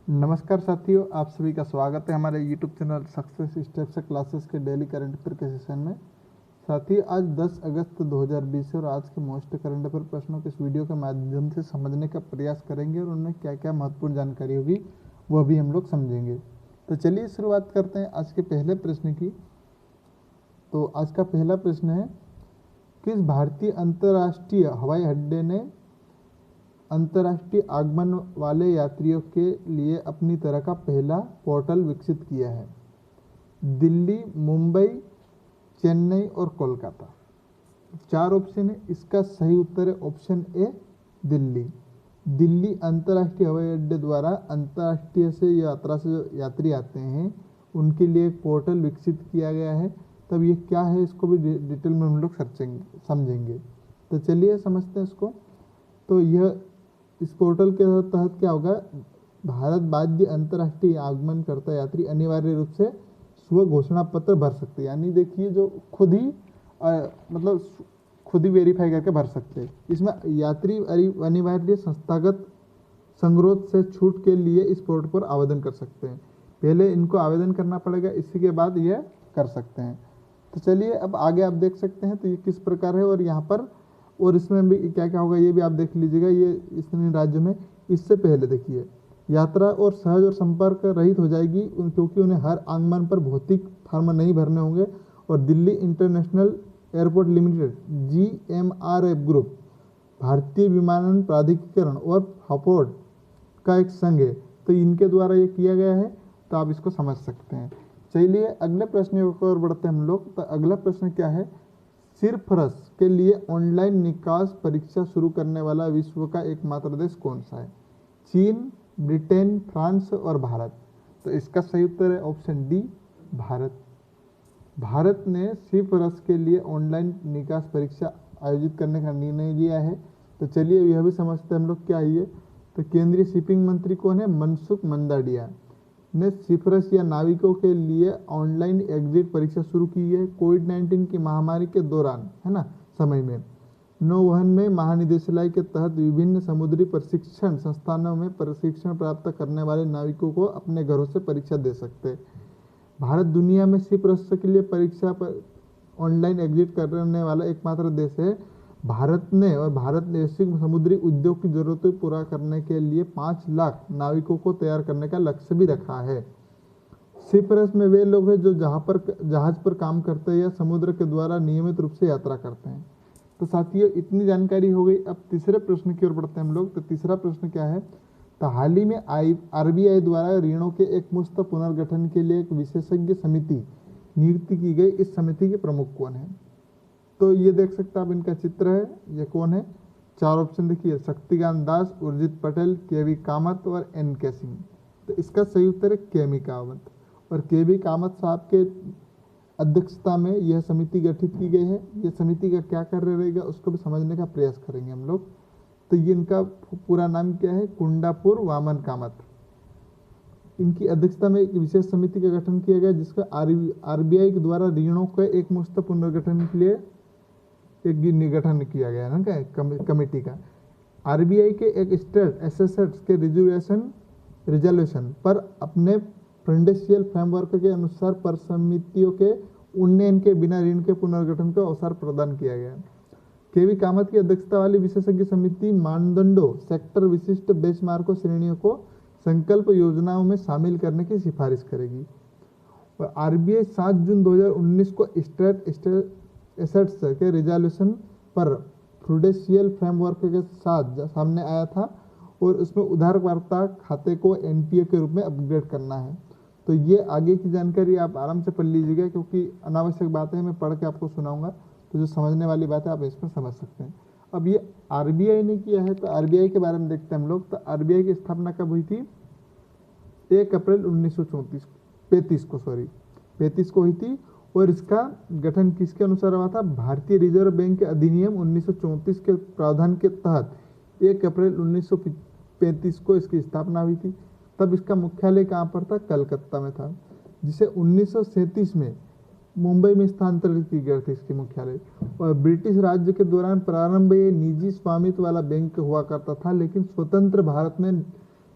नमस्कार साथियों, आप सभी का स्वागत है हमारे YouTube channel success steps classes के डेली करंट अफेयर के सेशन में। साथियों, आज 10 अगस्त 2020 और आज के मोस्ट करंट अफेयर प्रश्नों के इस वीडियो के माध्यम से समझने का प्रयास करेंगे और उनमें क्या क्या महत्वपूर्ण जानकारी होगी वह भी हम लोग समझेंगे। तो चलिए शुरुआत करते हैं आज के पहले प्रश्न की। तो आज का पहला प्रश्न है, किस भारतीय अंतर्राष्ट्रीय हवाई अड्डे ने अंतर्राष्ट्रीय आगमन वाले यात्रियों के लिए अपनी तरह का पहला पोर्टल विकसित किया है? दिल्ली, मुंबई, चेन्नई और कोलकाता। 4 ऑप्शन है, इसका सही उत्तर है ऑप्शन ए दिल्ली। दिल्ली अंतर्राष्ट्रीय हवाई अड्डे द्वारा अंतर्राष्ट्रीय से यात्रा से जो यात्री आते हैं उनके लिए एक पोर्टल विकसित किया गया है। तब ये क्या है इसको भी डिटेल में हम लोग समझेंगे। तो चलिए समझते हैं इसको। तो यह इस पोर्टल के तहत क्या होगा, भारत बाध्य अंतर्राष्ट्रीय आगमन करता यात्री अनिवार्य रूप से स्व घोषणा पत्र भर सकते हैं। यानी देखिए, जो खुद ही खुद ही वेरीफाई करके भर सकते हैं। इसमें यात्री अनिवार्य संस्थागत संगरोध से छूट के लिए इस पोर्टल पर आवेदन कर सकते हैं। पहले इनको आवेदन करना पड़ेगा, इसी के बाद यह कर सकते हैं। तो चलिए अब आगे आप देख सकते हैं तो ये किस प्रकार है और यहाँ पर और इसमें भी क्या क्या होगा ये भी आप देख लीजिएगा। ये इस राज्यों में इससे पहले देखिए, यात्रा और सहज और संपर्क रहित हो जाएगी क्योंकि उन्हें हर आगमन पर भौतिक फॉर्म नहीं भरने होंगे। और Delhi international airport limited GMRF group भारतीय विमानन प्राधिकरण और हपोर्ट का एक संघ है, तो इनके द्वारा ये किया गया है। तो आप इसको समझ सकते हैं। चलिए अगले प्रश्न की ओर बढ़ते हैं हम लोग। तो अगला प्रश्न क्या है, सिरफरस के लिए ऑनलाइन निकास परीक्षा शुरू करने वाला विश्व का एकमात्र देश कौन सा है? चीन, ब्रिटेन, फ्रांस और भारत। तो इसका सही उत्तर है ऑप्शन डी भारत। भारत ने सिरफरस के लिए ऑनलाइन निकास परीक्षा आयोजित करने का निर्णय लिया है। तो चलिए यह भी समझते हैं हम लोग क्या है ये। तो केंद्रीय शिपिंग मंत्री कौन है? मनसुख मंडाविया ने सिफरस या नाविकों के लिए ऑनलाइन एग्जिट परीक्षा शुरू की है। कोविड-19 की महामारी के दौरान है ना समय में नौवहन में महानिदेशालय के तहत विभिन्न समुद्री प्रशिक्षण संस्थानों में प्रशिक्षण प्राप्त करने वाले नाविकों को अपने घरों से परीक्षा दे सकते हैं। भारत दुनिया में सिफरस के लिए परीक्षा पर ऑनलाइन एग्जिट करने वाला एकमात्र देश है। भारत वैश्विक समुद्री उद्योग की जरूरतें पूरा करने के लिए 5 लाख नाविकों को तैयार करने का लक्ष्य भी रखा है। सिफरस में वे लोग हैं जो जहाज पर काम करते हैं या समुद्र के द्वारा नियमित रूप से यात्रा करते हैं। तो साथियों इतनी जानकारी हो गई। अब तीसरे प्रश्न की ओर बढ़ते हैं हम लोग। तो तीसरा प्रश्न क्या है, तो हाल ही में RBI द्वारा ऋणों के एकमुश्त पुनर्गठन के लिए एक विशेषज्ञ समिति नियुक्ति की गई। इस समिति के प्रमुख कौन है? तो ये देख सकते हैं आप, इनका चित्र है। ये कौन है? 4 ऑप्शन देखिए, शक्तिकांत दास, उर्जित पटेल, KV कामत और NK सिंह। तो इसका सही उत्तर है KV कामत। और KV कामत साहब के अध्यक्षता में यह समिति गठित की गई है। यह समिति का क्या कार्य रहेगा उसको भी समझने का प्रयास करेंगे हम लोग। तो ये इनका पूरा नाम क्या है? कुंडापुर वामन कामत। इनकी अध्यक्षता में एक विशेष समिति का गठन किया गया जिसका RBI के द्वारा ऋणों के एकमुश्त पुनर्गठन के लिए एक निगठन किया गया है ना, क्या कमेटी का। RBI के एक स्टेट एसेट्स के रिजोल्यूशन पर अपने प्रूडेंशियल फ्रेमवर्क के अनुसार पर समितियों के उन्नयन के बिना ऋण के पुनर्गठन का अवसर प्रदान किया गया। KV कामत की अध्यक्षता वाली विशेषज्ञ समिति मानदंडों, सेक्टर विशिष्ट बेंचमार्कों, श्रेणियों को संकल्प योजनाओं में शामिल करने की सिफारिश करेगी। और RBI 7 जून 2019 को स्टेट एसेट्स के रिजोल्यूशन पर प्रूडेंशियल फ्रेमवर्क के साथ सामने आया था और उसमें उधारकर्ता खाते को NPA के रूप में अपग्रेड करना है। तो ये आगे की जानकारी आप आराम से पढ़ लीजिएगा क्योंकि अनावश्यक बातें मैं पढ़ के आपको सुनाऊंगा। तो जो समझने वाली बात है आप इसमें समझ सकते हैं। अब ये RBI ने किया है, तो RBI के बारे में देखते हैं हम लोग। तो RBI की स्थापना कब हुई थी? 1 अप्रैल 1935 को हुई थी। और इसका गठन किसके अनुसार हुआ था? भारतीय रिजर्व बैंक के अधिनियम 1934 के प्रावधान के तहत 1 अप्रैल 1935 को इसकी स्थापना हुई थी। तब इसका मुख्यालय कहाँ पर था? कलकत्ता में था, जिसे 1937 में मुंबई में स्थानांतरित की गई थी इसकी मुख्यालय। और ब्रिटिश राज्य के दौरान प्रारंभ ये निजी स्वामित्व वाला बैंक हुआ करता था, लेकिन स्वतंत्र भारत में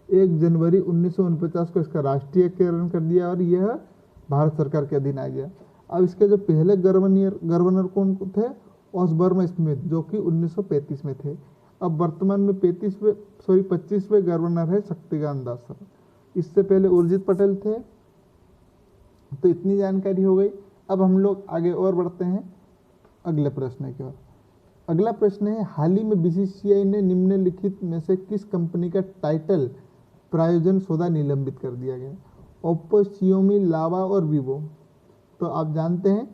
1 जनवरी 1949 को इसका राष्ट्रीयकरण कर दिया और यह भारत सरकार के अधीन आ गया। अब इसके जो पहले गवर्नर कौन थे? ऑसबर्न स्मिथ, जो कि 1935 में थे। अब वर्तमान में 25वें गवर्नर है शक्तिकांत दास सर। इससे पहले उर्जित पटेल थे। तो इतनी जानकारी हो गई। अब हम लोग आगे और बढ़ते हैं अगले प्रश्न की ओर। अगला प्रश्न है, हाल ही में बीसीसीआई ने निम्नलिखित में से किस कंपनी का टाइटल प्रायोजन सौदा निलंबित कर दिया गया? ओप्पो, शियोमी, लावा और वीवो। तो आप जानते हैं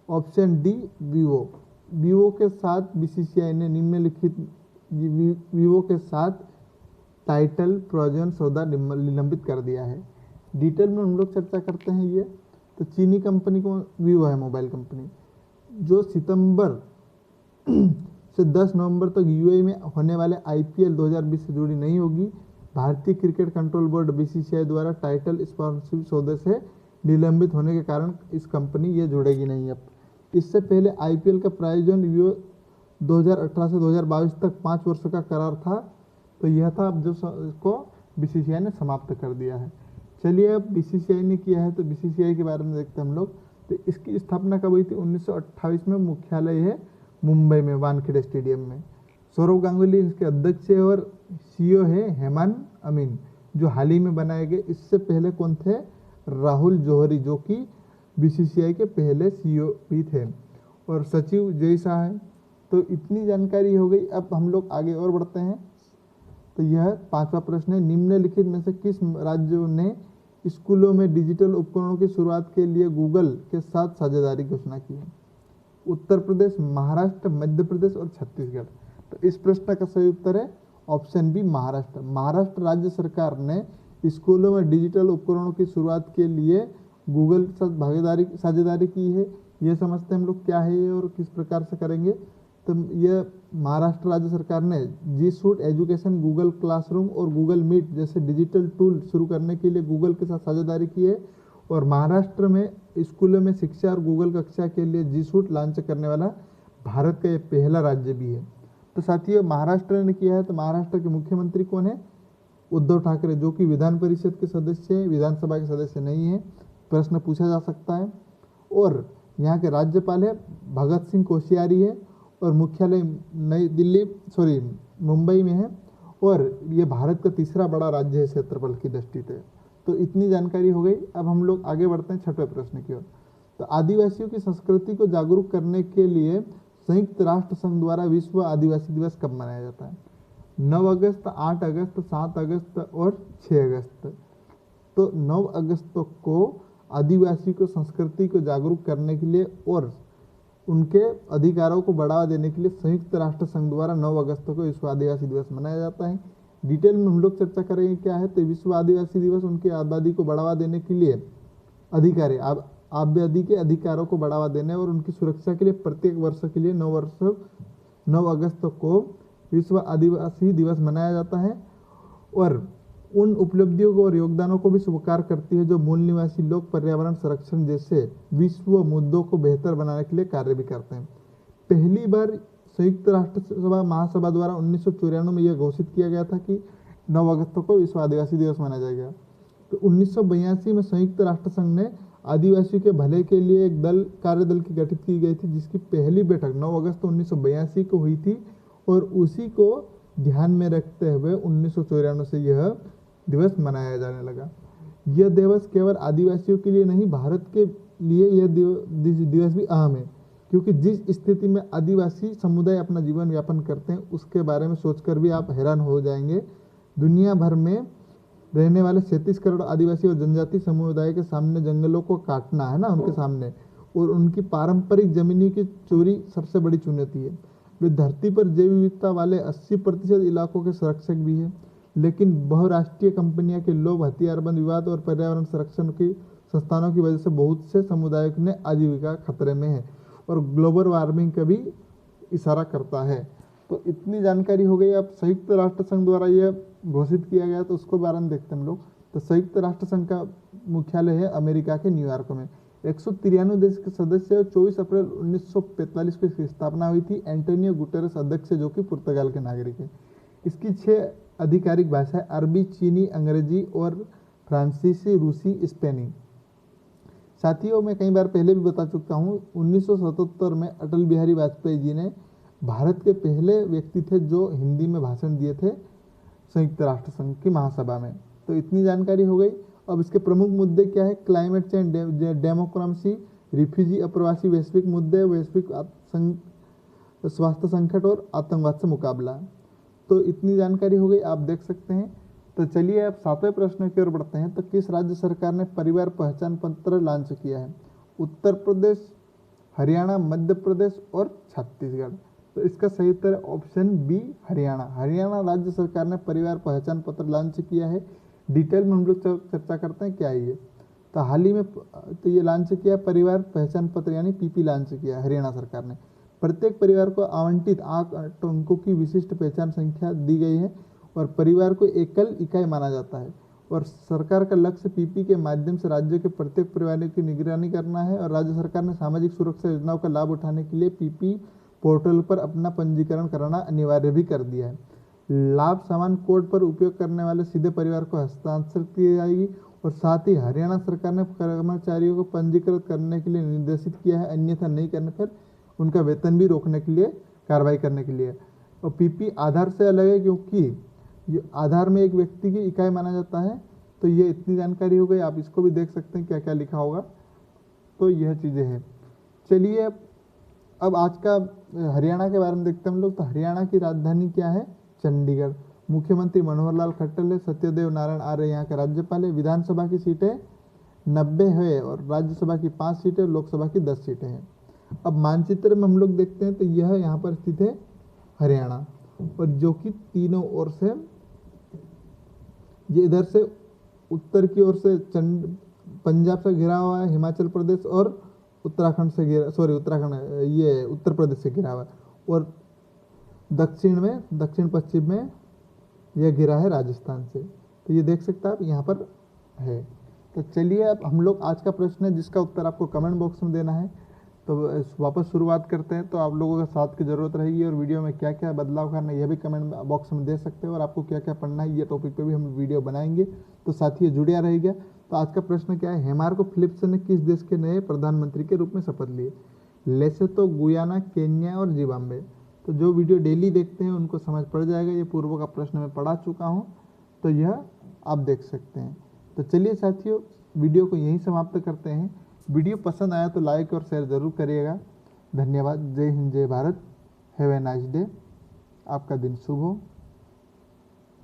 ऑप्शन डी वीवो। वीवो के साथ बीसीसीआई ने निम्नलिखित वीवो के साथ टाइटल प्रायोजन सौदा निलंबित कर दिया है। डिटेल में हम लोग चर्चा करते हैं ये। तो चीनी कंपनी को वीवो है मोबाइल कंपनी, जो सितंबर से 10 नवंबर तक यूएई में होने वाले आईपीएल 2020 से जुड़ी नहीं होगी। भारतीय क्रिकेट कंट्रोल बोर्ड बीसीसीआई द्वारा टाइटल स्पॉन्सरशिप सौदे से निलंबित होने के कारण इस कंपनी ये जुड़ेगी नहीं। अब इससे पहले आईपीएल का प्रायोजन वीवो 2018 से 2022 तक 5 वर्षों का करार था। तो यह था, अब जो इसको बीसीसीआई ने समाप्त कर दिया है। चलिए, अब बीसीसीआई ने किया है तो बीसीसीआई के बारे में देखते हैं हम लोग। तो इसकी स्थापना कब हुई थी? 1928 में। मुख्यालय है मुंबई में, वानखेड़े स्टेडियम में। सौरव गांगुली इसके अध्यक्ष है और सीईओ है हेमंत अमीन, जो हाल ही में बनाए गए। इससे पहले कौन थे? राहुल जौहरी, जो कि बीसीसीआई के पहले सीईओ भी थे, और सचिव जय शाह है। तो इतनी जानकारी हो गई। अब हम लोग आगे और बढ़ते हैं। तो यह 5वां प्रश्न है, निम्नलिखित में से किस राज्यों ने स्कूलों में डिजिटल उपकरणों की शुरुआत के लिए गूगल के साथ साझेदारी घोषणा की है? उत्तर प्रदेश, महाराष्ट्र, मध्य प्रदेश और छत्तीसगढ़। तो इस प्रश्न का सही उत्तर है ऑप्शन बी, महाराष्ट्र। महाराष्ट्र राज्य सरकार ने स्कूलों में डिजिटल उपकरणों की शुरुआत के लिए गूगल के साथ साझेदारी की है। ये समझते हैं हम लोग क्या है ये और किस प्रकार से करेंगे। तो यह महाराष्ट्र राज्य सरकार ने जी सूट एजुकेशन, गूगल क्लासरूम और गूगल मीट जैसे डिजिटल टूल शुरू करने के लिए गूगल के साथ साझेदारी की है। और महाराष्ट्र में स्कूलों में शिक्षा और गूगल कक्षा के लिए जी सूट लॉन्च करने वाला भारत का ये पहला राज्य भी है। तो साथियों, महाराष्ट्र ने किया है। तो महाराष्ट्र के मुख्यमंत्री कौन है? उद्धव ठाकरे, जो कि विधान परिषद के सदस्य है, विधानसभा के सदस्य नहीं है। प्रश्न पूछा जा सकता है। और यहाँ के राज्यपाल है भगत सिंह कोश्यारी है, और मुख्यालय मुंबई में है। और ये भारत का तीसरा बड़ा राज्य है क्षेत्रफल की दृष्टि से। तो इतनी जानकारी हो गई। अब हम लोग आगे बढ़ते हैं 6वें प्रश्न की ओर। तो आदिवासियों की संस्कृति को जागरूक करने के लिए संयुक्त राष्ट्र संघ द्वारा विश्व आदिवासी दिवस कब मनाया जाता है? 9 अगस्त, 8 अगस्त, 7 अगस्त और 6 अगस्त। तो 9 अगस्त को आदिवासी को संस्कृति को जागरूक करने के लिए और उनके अधिकारों को बढ़ावा देने के लिए संयुक्त राष्ट्र संघ द्वारा 9 अगस्त को विश्व आदिवासी दिवस मनाया जाता है। डिटेल में हम लोग चर्चा करेंगे क्या है। तो विश्व आदिवासी दिवस उनकी आबादी को बढ़ावा देने के लिए आबादी के अधिकारों को बढ़ावा देने और उनकी सुरक्षा के लिए प्रत्येक वर्ष के लिए 9 अगस्त को विश्व आदिवासी दिवस मनाया जाता है। और उन उपलब्धियों को और योगदानों को भी स्वीकार करती है जो मूल निवासी लोग पर्यावरण संरक्षण जैसे विश्व मुद्दों को बेहतर बनाने के लिए कार्य भी करते हैं। पहली बार संयुक्त राष्ट्र सभा महासभा द्वारा 1994 में यह घोषित किया गया था कि 9 अगस्त को विश्व आदिवासी दिवस मनाया जाएगा। तो 1982 में संयुक्त राष्ट्र संघ ने आदिवासियों के भले के लिए एक कार्यदल की गठित की गई थी, जिसकी पहली बैठक 9 अगस्त 1982 को हुई थी। और उसी को ध्यान में रखते हुए 1994 से यह दिवस मनाया जाने लगा। यह दिवस केवल आदिवासियों के लिए नहीं, भारत के लिए यह दिवस भी अहम है, क्योंकि जिस स्थिति में आदिवासी समुदाय अपना जीवन यापन करते हैं उसके बारे में सोचकर भी आप हैरान हो जाएंगे। दुनिया भर में रहने वाले 37 करोड़ आदिवासी और जनजाति समुदाय के सामने जंगलों को काटना है ना, उनके सामने, और उनकी पारंपरिक जमीनी की चोरी सबसे बड़ी चुनौती है। वे धरती पर जैव विविधता वाले 80% इलाकों के संरक्षक भी हैं, लेकिन बहुराष्ट्रीय कंपनियां के लोभ, हथियारबंद विवाद और पर्यावरण संरक्षण की संस्थानों की वजह से बहुत से समुदायों ने आजीविका खतरे में है और ग्लोबल वार्मिंग का भी इशारा करता है। तो इतनी जानकारी हो गई। अब संयुक्त राष्ट्र संघ द्वारा यह घोषित किया गया, तो उसको बारे में देखते हैं हम लोग। तो संयुक्त राष्ट्र संघ का मुख्यालय है अमेरिका के न्यूयॉर्क में। 193 देश के सदस्य। 24 अप्रैल 1945 को इसकी स्थापना हुई थी। एंटोनियो गुटेरेस अध्यक्ष है, जो कि पुर्तगाल के नागरिक है। इसकी 6 आधिकारिक भाषाएं अरबी, चीनी, अंग्रेजी और फ्रांसीसी, रूसी, स्पेनी। साथियों, मैं कई बार पहले भी बता चुका हूँ, 1977 में अटल बिहारी वाजपेयी जी ने भारत के पहले व्यक्ति थे जो हिंदी में भाषण दिए थे संयुक्त राष्ट्र संघ की महासभा में। तो इतनी जानकारी हो गई। अब इसके प्रमुख मुद्दे क्या है? क्लाइमेट चेंज, डेमोक्रेसी, रिफ्यूजी, अप्रवासी, वैश्विक मुद्दे, वैश्विक स्वास्थ्य संकट और आतंकवाद से मुकाबला। तो इतनी जानकारी हो गई, आप देख सकते हैं। तो चलिए अब 7वें प्रश्न की ओर बढ़ते हैं। तो किस राज्य सरकार ने परिवार पहचान पत्र लॉन्च किया है? उत्तर प्रदेश, हरियाणा, मध्य प्रदेश और छत्तीसगढ़। तो इसका सही उत्तर है ऑप्शन बी, हरियाणा। हरियाणा राज्य सरकार ने परिवार पहचान पत्र लॉन्च किया है। डिटेल में हम लोग चर्चा करते हैं क्या है ये। तो हाल ही में तो ये लॉन्च किया परिवार पहचान पत्र यानी पीपी लॉन्च किया हरियाणा सरकार ने। प्रत्येक परिवार को आवंटित 8 अंकों की विशिष्ट पहचान संख्या दी गई है और परिवार को एकल इकाई माना जाता है। और सरकार का लक्ष्य पीपी के माध्यम से राज्य के प्रत्येक परिवार की निगरानी करना है। और राज्य सरकार ने सामाजिक सुरक्षा योजनाओं का लाभ उठाने के लिए पीपी पोर्टल पर अपना पंजीकरण कराना अनिवार्य भी कर दिया है। लाभ समान कोड पर उपयोग करने वाले सीधे परिवार को हस्तांतरित की जाएगी। और साथ ही हरियाणा सरकार ने कर्मचारियों को पंजीकृत करने के लिए निर्देशित किया है, अन्यथा नहीं करने पर उनका वेतन भी रोकने के लिए कार्रवाई करने के लिए। और पीपी आधार से अलग है क्योंकि ये आधार में एक व्यक्ति की इकाई माना जाता है। तो ये इतनी जानकारी हो गई, आप इसको भी देख सकते हैं क्या क्या लिखा होगा। तो यह चीज़ें हैं। चलिए अब आज का हरियाणा के बारे में देखते हैं हम लोग। तो हरियाणा की राजधानी क्या है? चंडीगढ़। मुख्यमंत्री मनोहर लाल खट्टर है। सत्यदेव नारायण आर्य यहाँ के राज्यपाल है। विधानसभा की सीटें 90 है और राज्यसभा की 5 सीटें और लोकसभा की 10 सीटें हैं। अब मानचित्र में हम लोग देखते हैं तो यह यहाँ पर स्थित है हरियाणा, और जो कि तीनों ओर से, ये इधर से उत्तर की ओर से पंजाब से घिरा हुआ है, हिमाचल प्रदेश और उत्तराखंड से घिरा, ये उत्तर प्रदेश से घिरा हुआ है, और दक्षिण पश्चिम में यह घिरा है राजस्थान से। तो ये देख सकते हैं आप यहाँ पर है। तो चलिए अब हम लोग आज का प्रश्न है जिसका उत्तर आपको कमेंट बॉक्स में देना है। तो वापस शुरुआत करते हैं। तो आप लोगों का साथ की ज़रूरत रहेगी और वीडियो में क्या क्या बदलाव करना है यह भी कमेंट बॉक्स में दे सकते हैं, और आपको क्या क्या पढ़ना है ये टॉपिक पे भी हम वीडियो बनाएंगे। तो साथियों जुड़िया रहेगा। तो आज का प्रश्न क्या है? हेमार्को फिलिप्स ने किस देश के नए प्रधानमंत्री के रूप में शपथ लिए? लेसोतो, गुयाना, केन्या और जिम्बाब्वे। तो जो वीडियो डेली देखते हैं उनको समझ पड़ जाएगा। ये पूर्व का प्रश्न मैं पढ़ा चुका हूँ, तो यह आप देख सकते हैं। तो चलिए साथियों वीडियो को यहीं समाप्त करते हैं। वीडियो पसंद आया तो लाइक और शेयर ज़रूर करिएगा। धन्यवाद। जय हिंद, जय Bharat. Have a nice day. आपका दिन शुभ हो।